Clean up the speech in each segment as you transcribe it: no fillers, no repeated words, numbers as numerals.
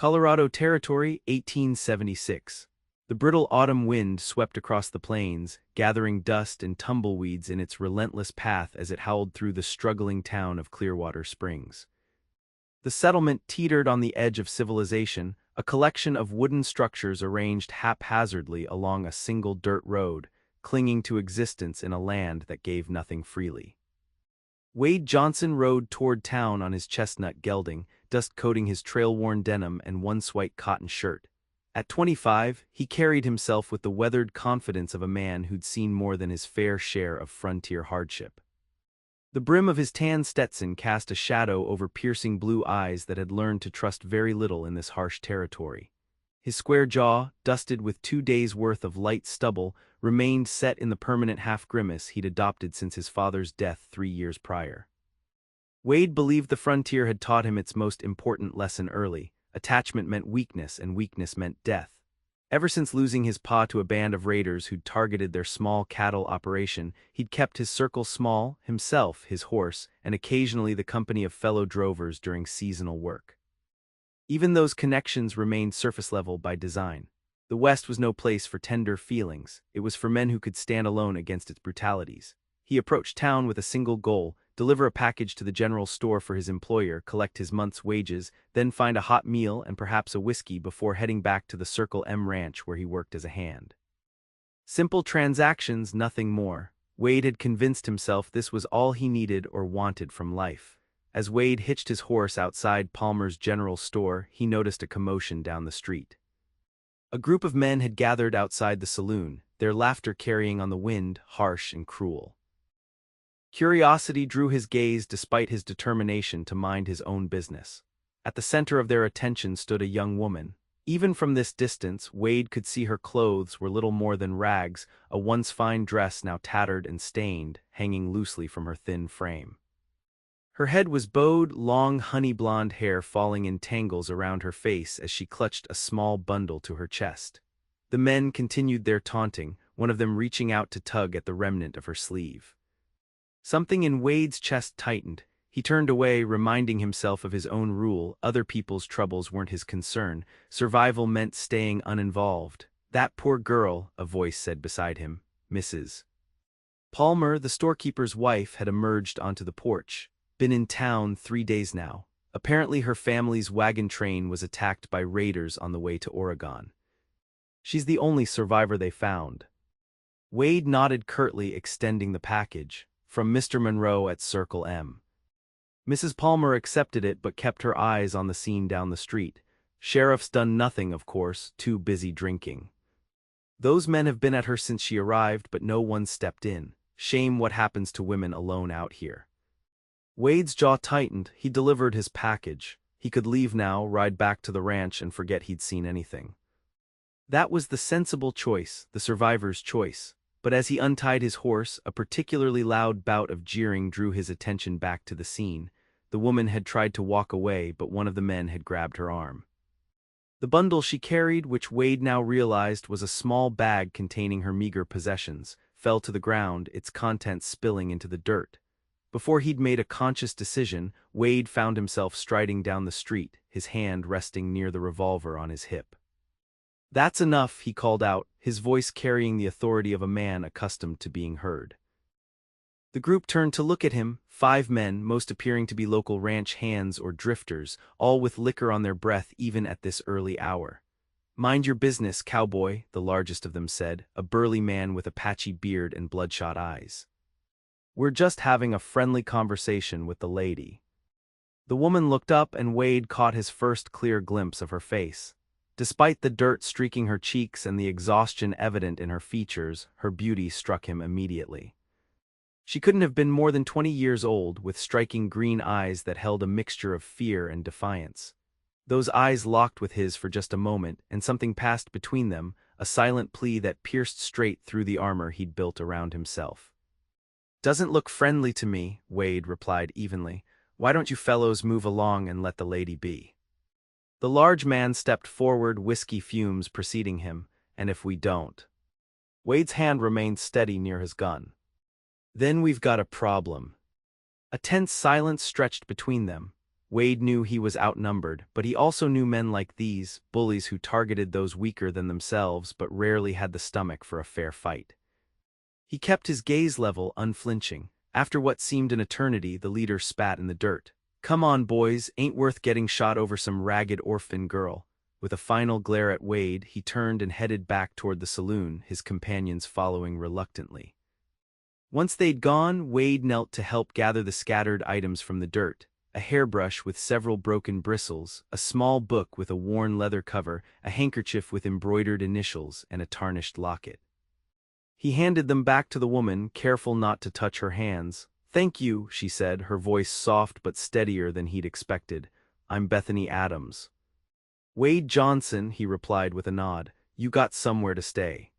Colorado Territory, 1876. The brittle autumn wind swept across the plains, gathering dust and tumbleweeds in its relentless path as it howled through the struggling town of Clearwater Springs. The settlement teetered on the edge of civilization, a collection of wooden structures arranged haphazardly along a single dirt road, clinging to existence in a land that gave nothing freely. Wade Johnson rode toward town on his chestnut gelding, dust coating his trail-worn denim and one-white cotton shirt. At 25, he carried himself with the weathered confidence of a man who'd seen more than his fair share of frontier hardship. The brim of his tan Stetson cast a shadow over piercing blue eyes that had learned to trust very little in this harsh territory. His square jaw, dusted with 2 days' worth of light stubble, remained set in the permanent half-grimace he'd adopted since his father's death 3 years prior. Wade believed the frontier had taught him its most important lesson early: attachment meant weakness, and weakness meant death. Ever since losing his pa to a band of raiders who'd targeted their small cattle operation, he'd kept his circle small, himself, his horse, and occasionally the company of fellow drovers during seasonal work. Even those connections remained surface-level by design. The West was no place for tender feelings. It was for men who could stand alone against its brutalities. He approached town with a single goal: deliver a package to the general store for his employer, collect his month's wages, then find a hot meal and perhaps a whiskey before heading back to the Circle M ranch where he worked as a hand. Simple transactions, nothing more. Wade had convinced himself this was all he needed or wanted from life. As Wade hitched his horse outside Palmer's general store, he noticed a commotion down the street. A group of men had gathered outside the saloon, their laughter carrying on the wind, harsh and cruel. Curiosity drew his gaze despite his determination to mind his own business. At the center of their attention stood a young woman. Even from this distance, Wade could see her clothes were little more than rags, a once fine dress now tattered and stained, hanging loosely from her thin frame. Her head was bowed, long honey-blonde hair falling in tangles around her face as she clutched a small bundle to her chest. The men continued their taunting, one of them reaching out to tug at the remnant of her sleeve. Something in Wade's chest tightened. He turned away, reminding himself of his own rule: other people's troubles weren't his concern. Survival meant staying uninvolved. "That poor girl," a voice said beside him. Mrs. Palmer, the storekeeper's wife, had emerged onto the porch. Been in town 3 days now. Apparently her family's wagon train was attacked by raiders on the way to Oregon. She's the only survivor they found. Wade nodded curtly, extending the package. From Mr. Monroe at Circle M. Mrs. Palmer accepted it but kept her eyes on the scene down the street. Sheriff's done nothing, of course, too busy drinking. Those men have been at her since she arrived, but no one stepped in. Shame what happens to women alone out here. Wade's jaw tightened. He delivered his package. He could leave now, ride back to the ranch, and forget he'd seen anything. That was the sensible choice, the survivor's choice. But as he untied his horse, a particularly loud bout of jeering drew his attention back to the scene. The woman had tried to walk away, but one of the men had grabbed her arm. The bundle she carried, which Wade now realized was a small bag containing her meager possessions, fell to the ground, its contents spilling into the dirt. Before he'd made a conscious decision, Wade found himself striding down the street, his hand resting near the revolver on his hip. "That's enough," he called out, his voice carrying the authority of a man accustomed to being heard. The group turned to look at him, 5 men, most appearing to be local ranch hands or drifters, all with liquor on their breath even at this early hour. "Mind your business, cowboy," the largest of them said, a burly man with a patchy beard and bloodshot eyes. "We're just having a friendly conversation with the lady." The woman looked up and Wade caught his first clear glimpse of her face. Despite the dirt streaking her cheeks and the exhaustion evident in her features, her beauty struck him immediately. She couldn't have been more than 20 years old, with striking green eyes that held a mixture of fear and defiance. Those eyes locked with his for just a moment, and something passed between them, a silent plea that pierced straight through the armor he'd built around himself. "Doesn't look friendly to me," Wade replied evenly. "Why don't you fellows move along and let the lady be?" The large man stepped forward, whiskey fumes preceding him. "And if we don't?" Wade's hand remained steady near his gun. "Then we've got a problem." A tense silence stretched between them. Wade knew he was outnumbered, but he also knew men like these, bullies who targeted those weaker than themselves but rarely had the stomach for a fair fight. He kept his gaze level, unflinching. After what seemed an eternity, the leader spat in the dirt. "Come on, boys, ain't worth getting shot over some ragged orphan girl." With a final glare at Wade, he turned and headed back toward the saloon, his companions following reluctantly. Once they'd gone, Wade knelt to help gather the scattered items from the dirt. A hairbrush with several broken bristles, a small book with a worn leather cover, a handkerchief with embroidered initials, and a tarnished locket. He handed them back to the woman, careful not to touch her hands. "Thank you," she said, her voice soft but steadier than he'd expected. "I'm Bethany Adams." "Wade Johnson," he replied with a nod. "You got somewhere to stay."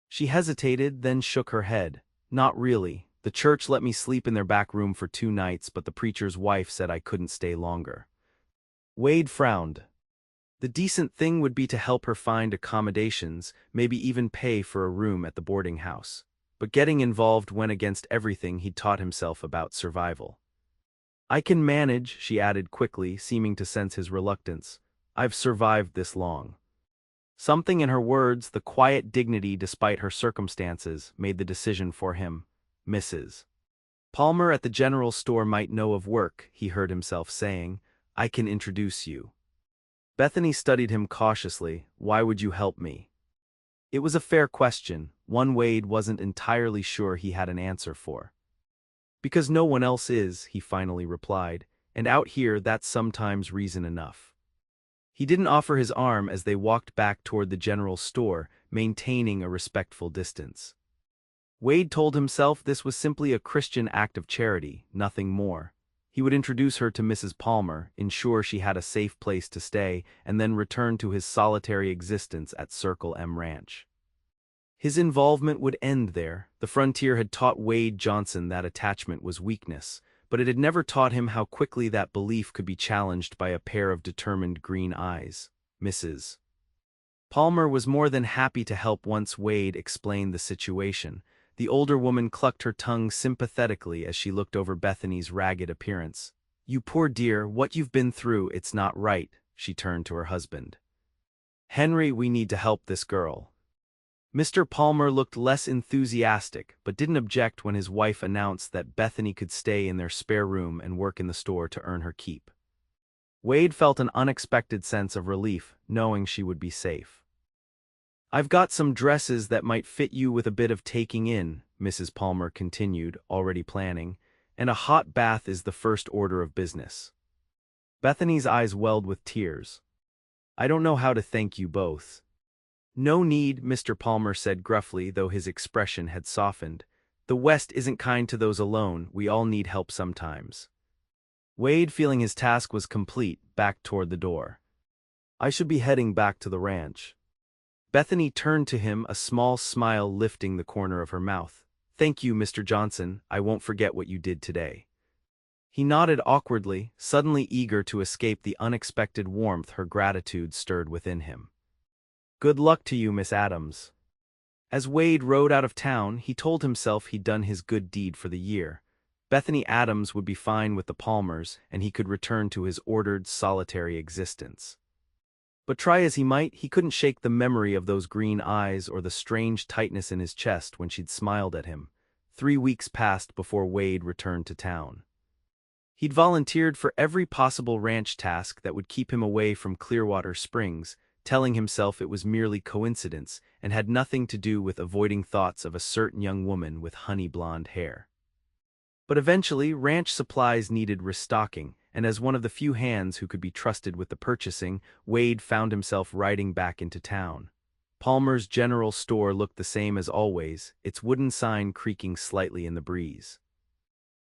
She hesitated, then shook her head. "Not really. The church let me sleep in their back room for 2 nights, but the preacher's wife said I couldn't stay longer." Wade frowned. The decent thing would be to help her find accommodations, maybe even pay for a room at the boarding house. But getting involved went against everything he'd taught himself about survival. "I can manage," she added quickly, seeming to sense his reluctance. "I've survived this long." Something in her words, the quiet dignity despite her circumstances, made the decision for him. "Mrs. Palmer at the general store might know of work," he heard himself saying. "I can introduce you." Bethany studied him cautiously. "Why would you help me?" It was a fair question, one Wade wasn't entirely sure he had an answer for. "Because no one else is," he finally replied, "and out here that's sometimes reason enough." He didn't offer his arm as they walked back toward the general store, maintaining a respectful distance. Wade told himself this was simply a Christian act of charity, nothing more. He would introduce her to Mrs. Palmer, ensure she had a safe place to stay, and then return to his solitary existence at Circle M Ranch. His involvement would end there. The frontier had taught Wade Johnson that attachment was weakness, but it had never taught him how quickly that belief could be challenged by a pair of determined green eyes. Mrs. Palmer was more than happy to help once Wade explained the situation. The older woman clucked her tongue sympathetically as she looked over Bethany's ragged appearance. "You poor dear, what you've been through, it's not right," she turned to her husband. "Henry, we need to help this girl." Mr. Palmer looked less enthusiastic, but didn't object when his wife announced that Bethany could stay in their spare room and work in the store to earn her keep. Wade felt an unexpected sense of relief, knowing she would be safe. "I've got some dresses that might fit you with a bit of taking in," Mrs. Palmer continued, already planning, "and a hot bath is the first order of business." Bethany's eyes welled with tears. "I don't know how to thank you both." "No need," Mr. Palmer said gruffly, though his expression had softened. "The West isn't kind to those alone, we all need help sometimes." Wade, feeling his task was complete, backed toward the door. "I should be heading back to the ranch." Bethany turned to him, a small smile lifting the corner of her mouth. "Thank you, Mr. Johnson, I won't forget what you did today." He nodded awkwardly, suddenly eager to escape the unexpected warmth her gratitude stirred within him. "Good luck to you, Miss Adams." As Wade rode out of town, he told himself he'd done his good deed for the year. Bethany Adams would be fine with the Palmers, and he could return to his ordered, solitary existence. But try as he might, he couldn't shake the memory of those green eyes or the strange tightness in his chest when she'd smiled at him. 3 weeks passed before Wade returned to town. He'd volunteered for every possible ranch task that would keep him away from Clearwater Springs, telling himself it was merely coincidence and had nothing to do with avoiding thoughts of a certain young woman with honey blonde hair. But eventually, ranch supplies needed restocking, and as one of the few hands who could be trusted with the purchasing, Wade found himself riding back into town. Palmer's general store looked the same as always, its wooden sign creaking slightly in the breeze.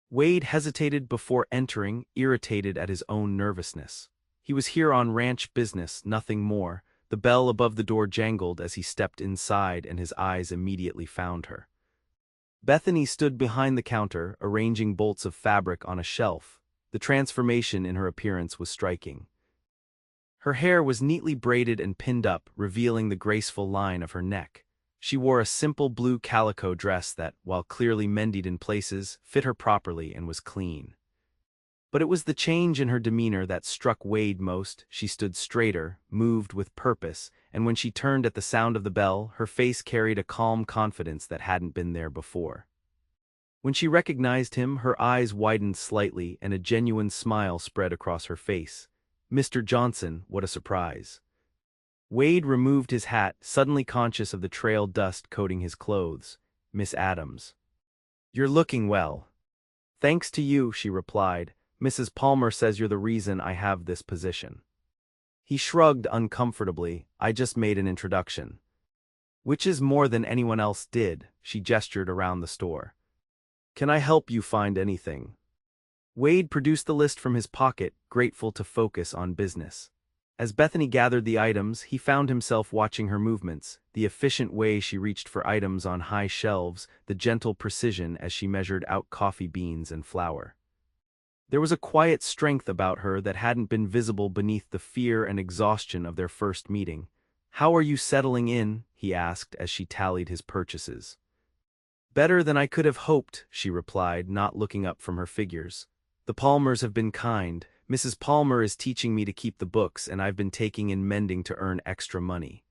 Wade hesitated before entering, irritated at his own nervousness. He was here on ranch business, nothing more. The bell above the door jangled as he stepped inside, and his eyes immediately found her. Bethany stood behind the counter, arranging bolts of fabric on a shelf. The transformation in her appearance was striking. Her hair was neatly braided and pinned up, revealing the graceful line of her neck. She wore a simple blue calico dress that, while clearly mended in places, fit her properly and was clean. But it was the change in her demeanor that struck Wade most. She stood straighter, moved with purpose, and when she turned at the sound of the bell, her face carried a calm confidence that hadn't been there before. When she recognized him, her eyes widened slightly and a genuine smile spread across her face. "Mr. Johnson, what a surprise." Wade removed his hat, suddenly conscious of the trail dust coating his clothes. "Miss Adams. You're looking well." "Thanks to you," she replied. "Mrs. Palmer says you're the reason I have this position." He shrugged uncomfortably. "I just made an introduction." "Which is more than anyone else did," she gestured around the store. "Can I help you find anything?" Wade produced the list from his pocket, grateful to focus on business. As Bethany gathered the items, he found himself watching her movements, the efficient way she reached for items on high shelves, the gentle precision as she measured out coffee beans and flour. There was a quiet strength about her that hadn't been visible beneath the fear and exhaustion of their first meeting. "How are you settling in?" he asked as she tallied his purchases. "Better than I could have hoped," she replied, not looking up from her figures. "The Palmers have been kind. Mrs. Palmer is teaching me to keep the books, and I've been taking in mending to earn extra money."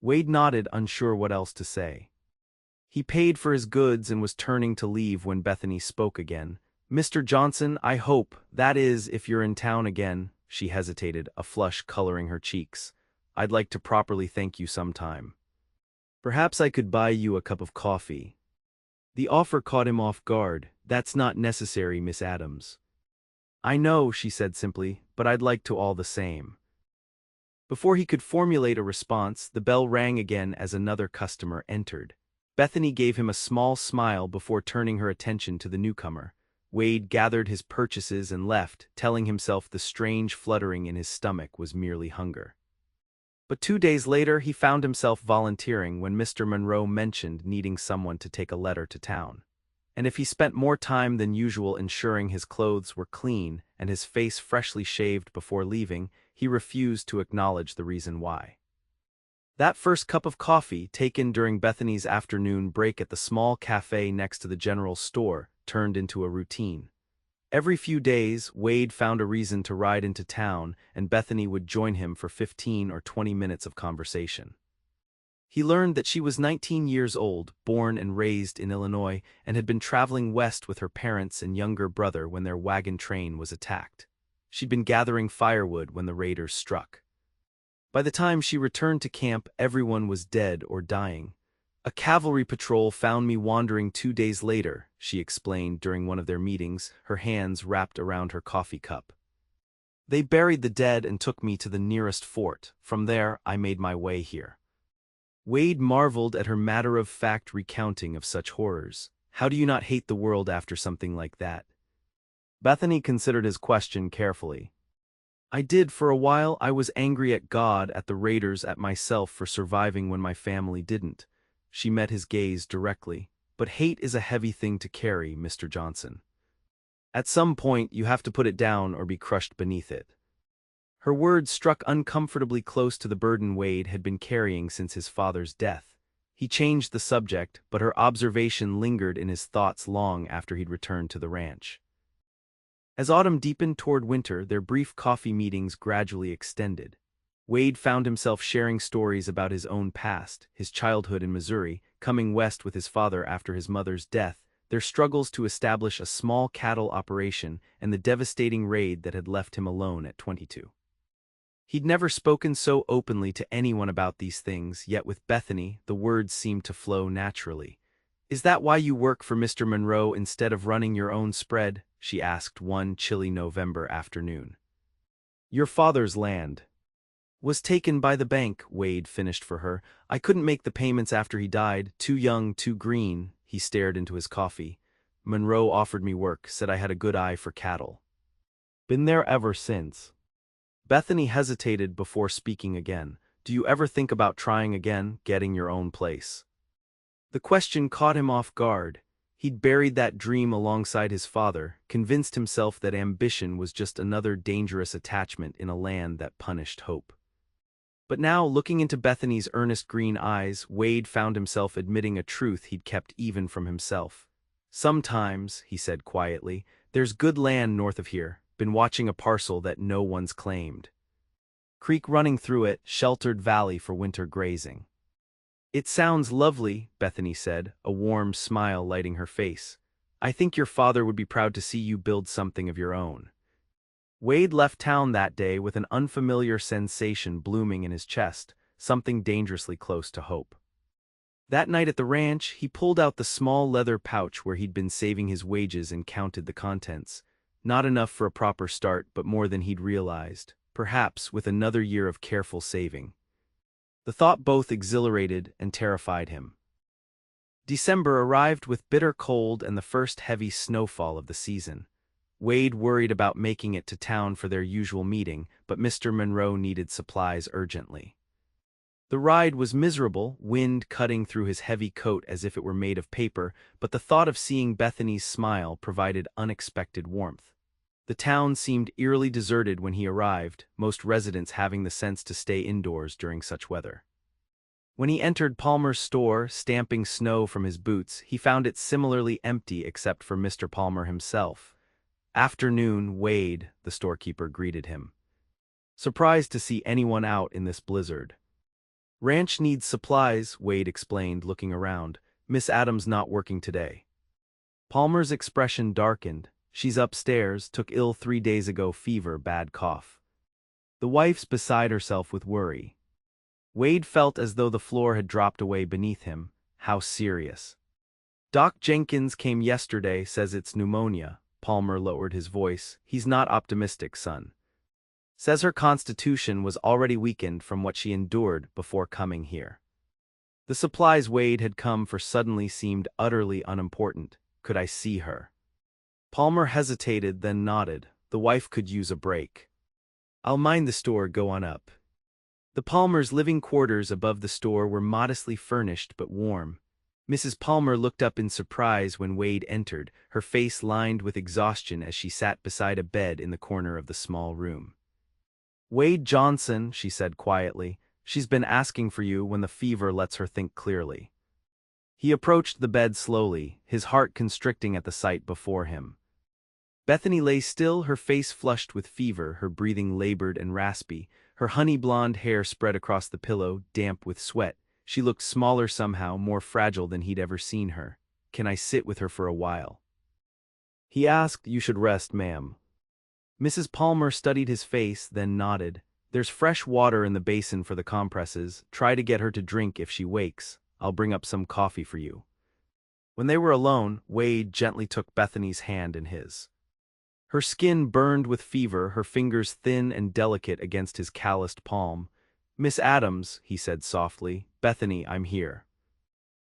Wade nodded, unsure what else to say. He paid for his goods and was turning to leave when Bethany spoke again. "Mr. Johnson, I hope, that is, if you're in town again." She hesitated, a flush coloring her cheeks. "I'd like to properly thank you sometime. Perhaps I could buy you a cup of coffee." The offer caught him off guard. "That's not necessary, Miss Adams." "I know," she said simply, "but I'd like to all the same." Before he could formulate a response, the bell rang again as another customer entered. Bethany gave him a small smile before turning her attention to the newcomer. Wade gathered his purchases and left, telling himself the strange fluttering in his stomach was merely hunger. But 2 days later, he found himself volunteering when Mr. Monroe mentioned needing someone to take a letter to town. And if he spent more time than usual ensuring his clothes were clean and his face freshly shaved before leaving, he refused to acknowledge the reason why. That first cup of coffee, taken during Bethany's afternoon break at the small cafe next to the general store, turned into a routine. Every few days, Wade found a reason to ride into town, and Bethany would join him for 15 or 20 minutes of conversation. He learned that she was 19 years old, born and raised in Illinois, and had been traveling west with her parents and younger brother when their wagon train was attacked. She'd been gathering firewood when the raiders struck. By the time she returned to camp, everyone was dead or dying. "A cavalry patrol found me wandering 2 days later," she explained during one of their meetings, her hands wrapped around her coffee cup. "They buried the dead and took me to the nearest fort. From there, I made my way here." Wade marveled at her matter-of-fact recounting of such horrors. "How do you not hate the world after something like that?" Bethany considered his question carefully. "I did for a while. I was angry at God, at the raiders, at myself for surviving when my family didn't." She met his gaze directly. "But hate is a heavy thing to carry, Mr. Johnson. At some point, you have to put it down or be crushed beneath it." Her words struck uncomfortably close to the burden Wade had been carrying since his father's death. He changed the subject, but her observation lingered in his thoughts long after he'd returned to the ranch. As autumn deepened toward winter, their brief coffee meetings gradually extended. Wade found himself sharing stories about his own past, his childhood in Missouri, coming west with his father after his mother's death, their struggles to establish a small cattle operation, and the devastating raid that had left him alone at 22. He'd never spoken so openly to anyone about these things, yet with Bethany, the words seemed to flow naturally. "Is that why you work for Mr. Monroe instead of running your own spread?" she asked one chilly November afternoon. "Your father's land was taken by the bank," Wade finished for her. "I couldn't make the payments after he died. Too young, too green." He stared into his coffee. "Monroe offered me work, said I had a good eye for cattle. Been there ever since." Bethany hesitated before speaking again. "Do you ever think about trying again, getting your own place?" The question caught him off guard. He'd buried that dream alongside his father, convinced himself that ambition was just another dangerous attachment in a land that punished hope. But now, looking into Bethany's earnest green eyes, Wade found himself admitting a truth he'd kept even from himself. Sometimes, he said quietly, there's good land north of here, been watching a parcel that no one's claimed. Creek running through it, sheltered valley for winter grazing. It sounds lovely, Bethany said, a warm smile lighting her face. I think your father would be proud to see you build something of your own. Wade left town that day with an unfamiliar sensation blooming in his chest, something dangerously close to hope. That night at the ranch, he pulled out the small leather pouch where he'd been saving his wages and counted the contents. Not enough for a proper start, but more than he'd realized, perhaps with another year of careful saving. The thought both exhilarated and terrified him. December arrived with bitter cold and the first heavy snowfall of the season. Wade worried about making it to town for their usual meeting, but Mr. Monroe needed supplies urgently. The ride was miserable, wind cutting through his heavy coat as if it were made of paper, but the thought of seeing Bethany's smile provided unexpected warmth. The town seemed eerily deserted when he arrived, most residents having the sense to stay indoors during such weather. When he entered Palmer's store, stamping snow from his boots, he found it similarly empty except for Mr. Palmer himself. "Afternoon, Wade," the storekeeper greeted him. "Surprised to see anyone out in this blizzard." "Ranch needs supplies," Wade explained, looking around. "Miss Adams not working today." Palmer's expression darkened. "She's upstairs, took ill 3 days ago, fever, bad cough." The wife's beside herself with worry. Wade felt as though the floor had dropped away beneath him. How serious. "Doc Jenkins came yesterday, says it's pneumonia." Palmer lowered his voice. "He's not optimistic, son. Says her constitution was already weakened from what she endured before coming here." The supplies Wade had come for suddenly seemed utterly unimportant. "Could I see her?" Palmer hesitated, then nodded. The wife could use a break. "I'll mind the store, go on up." The Palmers' living quarters above the store were modestly furnished but warm. Mrs. Palmer looked up in surprise when Wade entered, her face lined with exhaustion as she sat beside a bed in the corner of the small room. "Wade Johnson," she said quietly. "She's been asking for you when the fever lets her think clearly." He approached the bed slowly, his heart constricting at the sight before him. Bethany lay still, her face flushed with fever, her breathing labored and raspy, her honey-blonde hair spread across the pillow, damp with sweat. She looked smaller somehow, more fragile than he'd ever seen her. "Can I sit with her for a while?" he asked. "You should rest, ma'am." Mrs. Palmer studied his face, then nodded. "There's fresh water in the basin for the compresses. Try to get her to drink if she wakes. I'll bring up some coffee for you." When they were alone, Wade gently took Bethany's hand in his. Her skin burned with fever, her fingers thin and delicate against his calloused palm. "Miss Adams," he said softly, "Bethany, I'm here."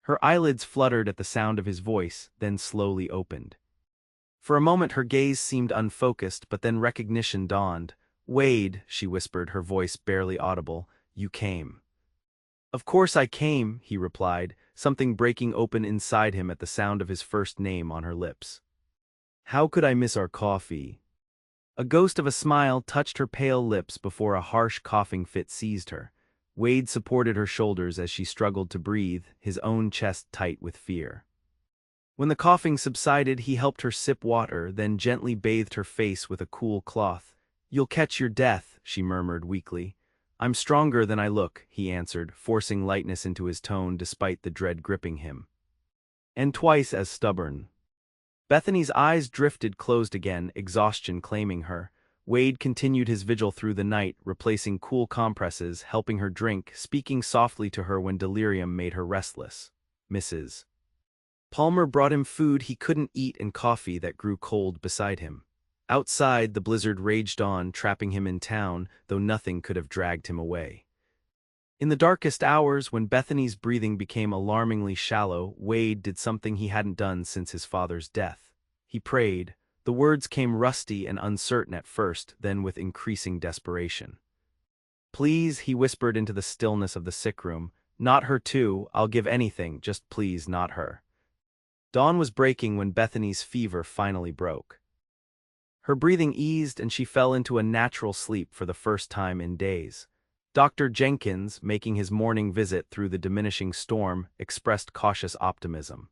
Her eyelids fluttered at the sound of his voice, then slowly opened. For a moment her gaze seemed unfocused, but then recognition dawned. "Wade," she whispered, her voice barely audible, "you came." "Of course I came," he replied, something breaking open inside him at the sound of his first name on her lips. "How could I miss our coffee?" A ghost of a smile touched her pale lips before a harsh coughing fit seized her. Wade supported her shoulders as she struggled to breathe, his own chest tight with fear. When the coughing subsided, he helped her sip water, then gently bathed her face with a cool cloth. "You'll catch your death," she murmured weakly. "I'm stronger than I look," he answered, forcing lightness into his tone despite the dread gripping him. "And twice as stubborn." Bethany's eyes drifted closed again, exhaustion claiming her. Wade continued his vigil through the night, replacing cool compresses, helping her drink, speaking softly to her when delirium made her restless. Mrs. Palmer brought him food he couldn't eat and coffee that grew cold beside him. Outside, the blizzard raged on, trapping him in town, though nothing could have dragged him away. In the darkest hours, when Bethany's breathing became alarmingly shallow, Wade did something he hadn't done since his father's death. He prayed. The words came rusty and uncertain at first, then with increasing desperation. "Please," he whispered into the stillness of the sick room, "not her too. I'll give anything, just please not her." Dawn was breaking when Bethany's fever finally broke. Her breathing eased and she fell into a natural sleep for the first time in days. Dr. Jenkins, making his morning visit through the diminishing storm, expressed cautious optimism.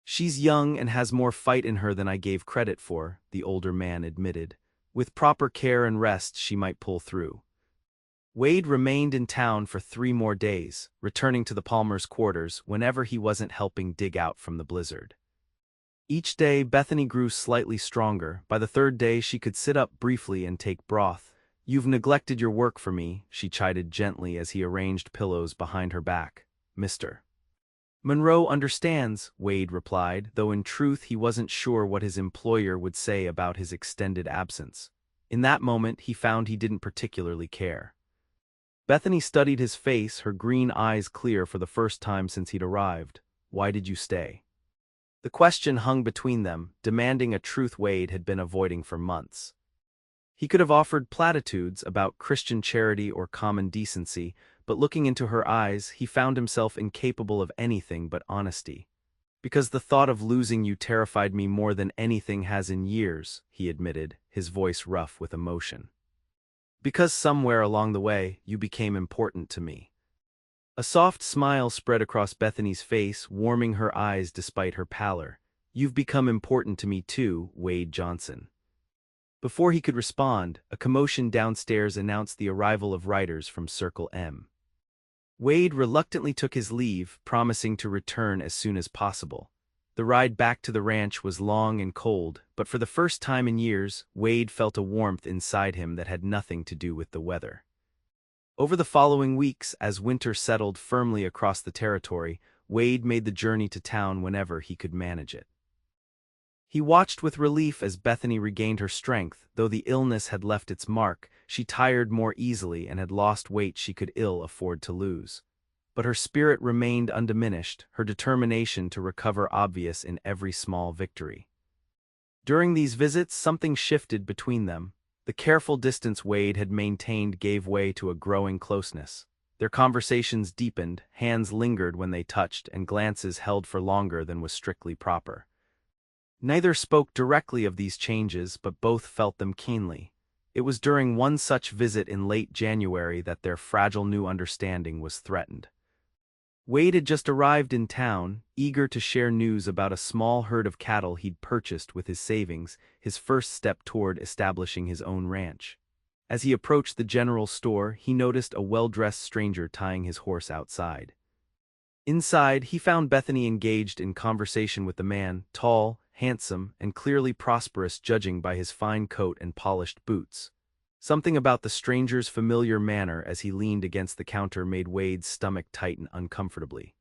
She's young and has more fight in her than I gave credit for, the older man admitted. With proper care and rest, she might pull through. Wade remained in town for 3 more days, returning to the Palmers' quarters whenever he wasn't helping dig out from the blizzard. Each day, Bethany grew slightly stronger. By the 3rd day, she could sit up briefly and take broth. "You've neglected your work for me," she chided gently as he arranged pillows behind her back. "Mr. Monroe understands," Wade replied, though in truth he wasn't sure what his employer would say about his extended absence. In that moment, he found he didn't particularly care. Bethany studied his face, her green eyes clear for the first time since he'd arrived. "Why did you stay?" The question hung between them, demanding a truth Wade had been avoiding for months. He could have offered platitudes about Christian charity or common decency, but looking into her eyes, he found himself incapable of anything but honesty. "Because the thought of losing you terrified me more than anything has in years," he admitted, his voice rough with emotion. "Because somewhere along the way, you became important to me." A soft smile spread across Bethany's face, warming her eyes despite her pallor. "You've become important to me too, Wade Johnson." Before he could respond, a commotion downstairs announced the arrival of riders from Circle M. Wade reluctantly took his leave, promising to return as soon as possible. The ride back to the ranch was long and cold, but for the first time in years, Wade felt a warmth inside him that had nothing to do with the weather. Over the following weeks, as winter settled firmly across the territory, Wade made the journey to town whenever he could manage it. He watched with relief as Bethany regained her strength. Though the illness had left its mark, she tired more easily and had lost weight she could ill afford to lose. But her spirit remained undiminished, her determination to recover obvious in every small victory. During these visits, something shifted between them. The careful distance Wade had maintained gave way to a growing closeness. Their conversations deepened, hands lingered when they touched, and glances held for longer than was strictly proper. Neither spoke directly of these changes, but both felt them keenly. It was during one such visit in late January that their fragile new understanding was threatened. Wade had just arrived in town, eager to share news about a small herd of cattle he'd purchased with his savings, his first step toward establishing his own ranch. As he approached the general store, he noticed a well-dressed stranger tying his horse outside. Inside, he found Bethany engaged in conversation with the man, tall, handsome, and clearly prosperous judging by his fine coat and polished boots. Something about the stranger's familiar manner as he leaned against the counter made Wade's stomach tighten uncomfortably.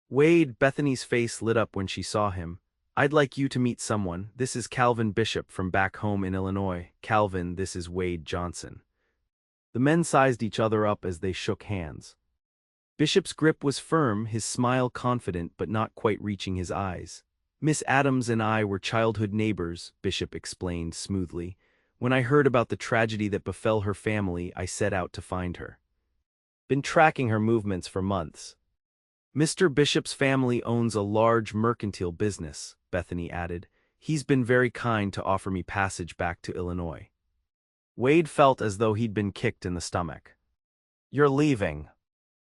"Wade," Bethany's face lit up when she saw him. "I'd like you to meet someone. This is Calvin Bishop from back home in Illinois. Calvin, this is Wade Johnson." The men sized each other up as they shook hands. Bishop's grip was firm, his smile confident but not quite reaching his eyes. "Miss Adams and I were childhood neighbors," Bishop explained smoothly. "When I heard about the tragedy that befell her family, I set out to find her. Been tracking her movements for months." "Mr. Bishop's family owns a large mercantile business," Bethany added. "He's been very kind to offer me passage back to Illinois." Wade felt as though he'd been kicked in the stomach. "You're leaving?"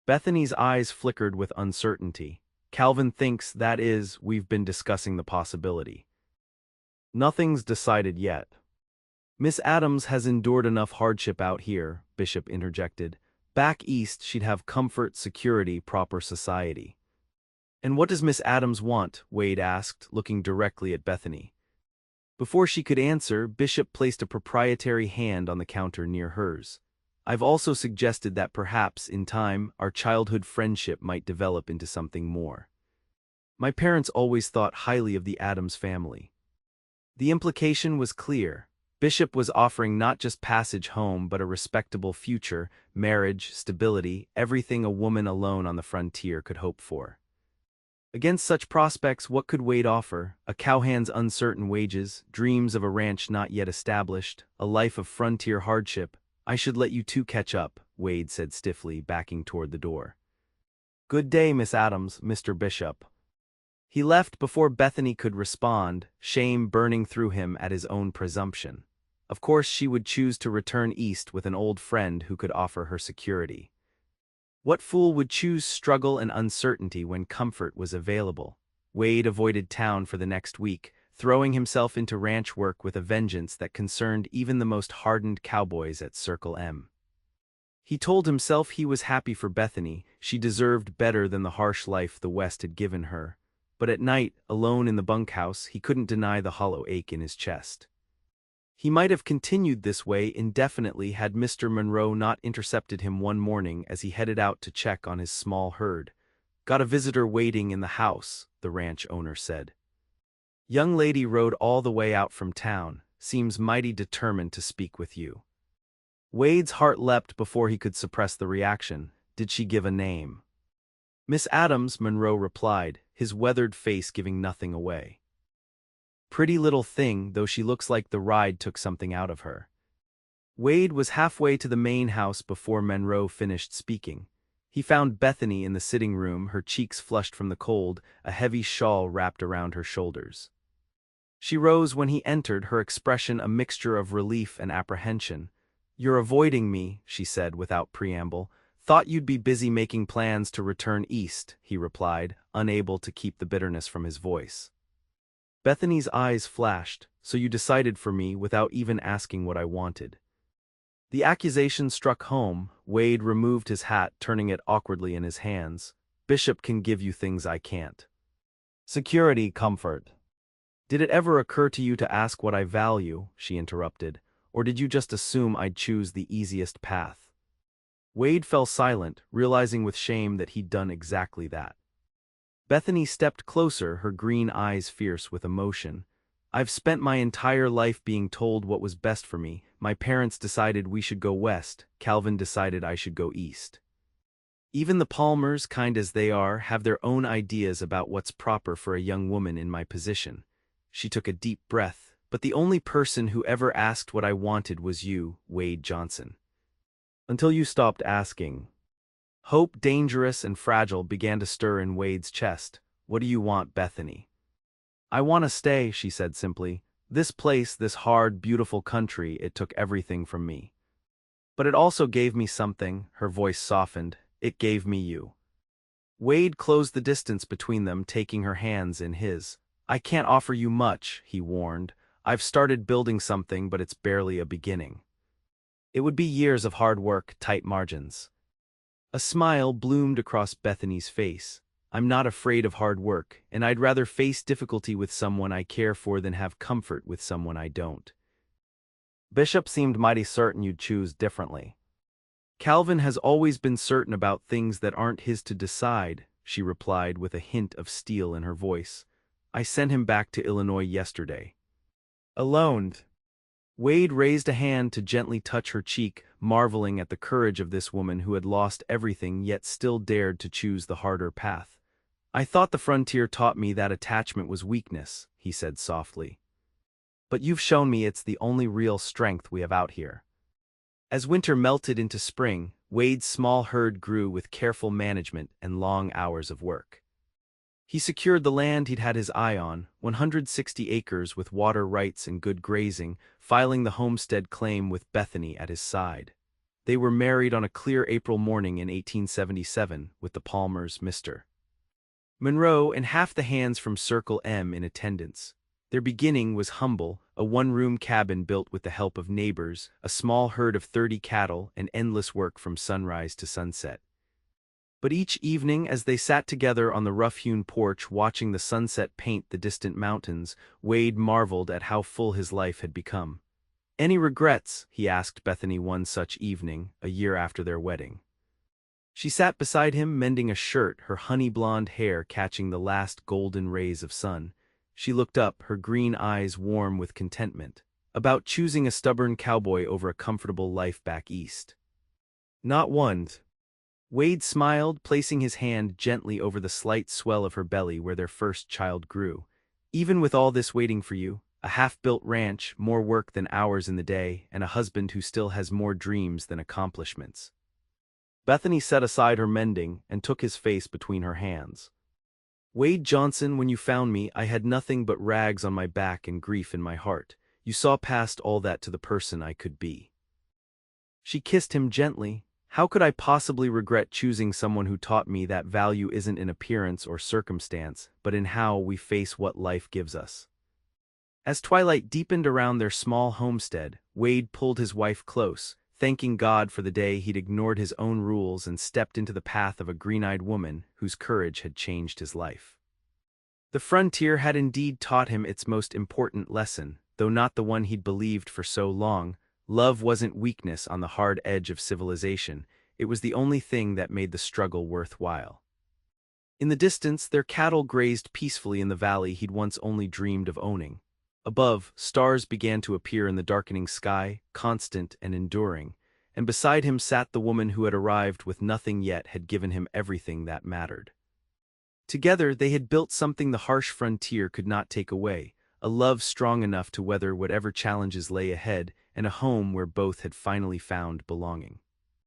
Bethany's eyes flickered with uncertainty. "Calvin thinks, that is, we've been discussing the possibility." "Nothing's decided yet." "Miss Adams has endured enough hardship out here," Bishop interjected. "Back east she'd have comfort, security, proper society." "And what does Miss Adams want?" Wade asked, looking directly at Bethany. Before she could answer, Bishop placed a proprietary hand on the counter near hers. "I've also suggested that perhaps, in time, our childhood friendship might develop into something more. My parents always thought highly of the Adams family." The implication was clear. Bishop was offering not just passage home but a respectable future, marriage, stability, everything a woman alone on the frontier could hope for. Against such prospects, what could Wade offer? A cowhand's uncertain wages, dreams of a ranch not yet established, a life of frontier hardship. "I should let you two catch up," Wade said stiffly, backing toward the door. "Good day, Miss Adams, Mr. Bishop." He left before Bethany could respond, shame burning through him at his own presumption. Of course she would choose to return east with an old friend who could offer her security. What fool would choose struggle and uncertainty when comfort was available? Wade avoided town for the next week, throwing himself into ranch work with a vengeance that concerned even the most hardened cowboys at Circle M. He told himself he was happy for Bethany, she deserved better than the harsh life the West had given her. But at night, alone in the bunkhouse, he couldn't deny the hollow ache in his chest. He might have continued this way indefinitely had Mr. Monroe not intercepted him one morning as he headed out to check on his small herd. "Got a visitor waiting in the house," the ranch owner said. "Young lady rode all the way out from town, seems mighty determined to speak with you." Wade's heart leapt before he could suppress the reaction. Did she give a name? "Miss Adams," Monroe replied, his weathered face giving nothing away. "Pretty little thing, though she looks like the ride took something out of her." Wade was halfway to the main house before Monroe finished speaking. He found Bethany in the sitting room, her cheeks flushed from the cold, a heavy shawl wrapped around her shoulders. She rose when he entered, her expression a mixture of relief and apprehension. "You're avoiding me," she said without preamble. "Thought you'd be busy making plans to return east," he replied, unable to keep the bitterness from his voice. Bethany's eyes flashed. "So you decided for me without even asking what I wanted." The accusation struck home. Wade removed his hat, turning it awkwardly in his hands. "Bishop can give you things I can't. Security, comfort." "Did it ever occur to you to ask what I value?" she interrupted. "Or did you just assume I'd choose the easiest path?" Wade fell silent, realizing with shame that he'd done exactly that. Bethany stepped closer, her green eyes fierce with emotion. "I've spent my entire life being told what was best for me. My parents decided we should go west, Calvin decided I should go east. Even the Palmers, kind as they are, have their own ideas about what's proper for a young woman in my position." She took a deep breath. "But the only person who ever asked what I wanted was you, Wade Johnson. Until you stopped asking." Hope, dangerous and fragile, began to stir in Wade's chest. "What do you want, Bethany?" "I want to stay," she said simply. "This place, this hard, beautiful country, it took everything from me. But it also gave me something," her voice softened. "It gave me you." Wade closed the distance between them, taking her hands in his. "I can't offer you much," he warned. "I've started building something, but it's barely a beginning. It would be years of hard work, tight margins." A smile bloomed across Bethany's face. "I'm not afraid of hard work, and I'd rather face difficulty with someone I care for than have comfort with someone I don't." Bishop seemed mighty certain you'd choose differently. "Calvin has always been certain about things that aren't his to decide," she replied with a hint of steel in her voice. "I sent him back to Illinois yesterday." "Alone?" Wade raised a hand to gently touch her cheek, marveling at the courage of this woman who had lost everything yet still dared to choose the harder path. "I thought the frontier taught me that attachment was weakness," he said softly. "But you've shown me it's the only real strength we have out here." As winter melted into spring, Wade's small herd grew with careful management and long hours of work. He secured the land he'd had his eye on, 160 acres with water rights and good grazing, filing the homestead claim with Bethany at his side. They were married on a clear April morning in 1877, with the Palmers, Mr. Monroe and half the hands from Circle M in attendance. Their beginning was humble, a one-room cabin built with the help of neighbors, a small herd of 30 cattle, and endless work from sunrise to sunset. But each evening, as they sat together on the rough-hewn porch watching the sunset paint the distant mountains, Wade marveled at how full his life had become. "Any regrets?" he asked Bethany one such evening, a year after their wedding. She sat beside him, mending a shirt, her honey-blonde hair catching the last golden rays of sun. She looked up, her green eyes warm with contentment. "About choosing a stubborn cowboy over a comfortable life back east?" "Not one." Wade smiled, placing his hand gently over the slight swell of her belly where their first child grew. "Even with all this waiting for you, a half-built ranch, more work than hours in the day, and a husband who still has more dreams than accomplishments." Bethany set aside her mending and took his face between her hands. "Wade Johnson, when you found me, I had nothing but rags on my back and grief in my heart. You saw past all that to the person I could be." She kissed him gently. How could I possibly regret choosing someone who taught me that value isn't in appearance or circumstance, but in how we face what life gives us? As twilight deepened around their small homestead, Wade pulled his wife close, thanking God for the day he'd ignored his own rules and stepped into the path of a green-eyed woman whose courage had changed his life. The frontier had indeed taught him its most important lesson, though not the one he'd believed for so long. Love wasn't weakness on the hard edge of civilization, it was the only thing that made the struggle worthwhile. In the distance, their cattle grazed peacefully in the valley he'd once only dreamed of owning. Above, stars began to appear in the darkening sky, constant and enduring, and beside him sat the woman who had arrived with nothing yet had given him everything that mattered. Together they had built something the harsh frontier could not take away, a love strong enough to weather whatever challenges lay ahead, and a home where both had finally found belonging.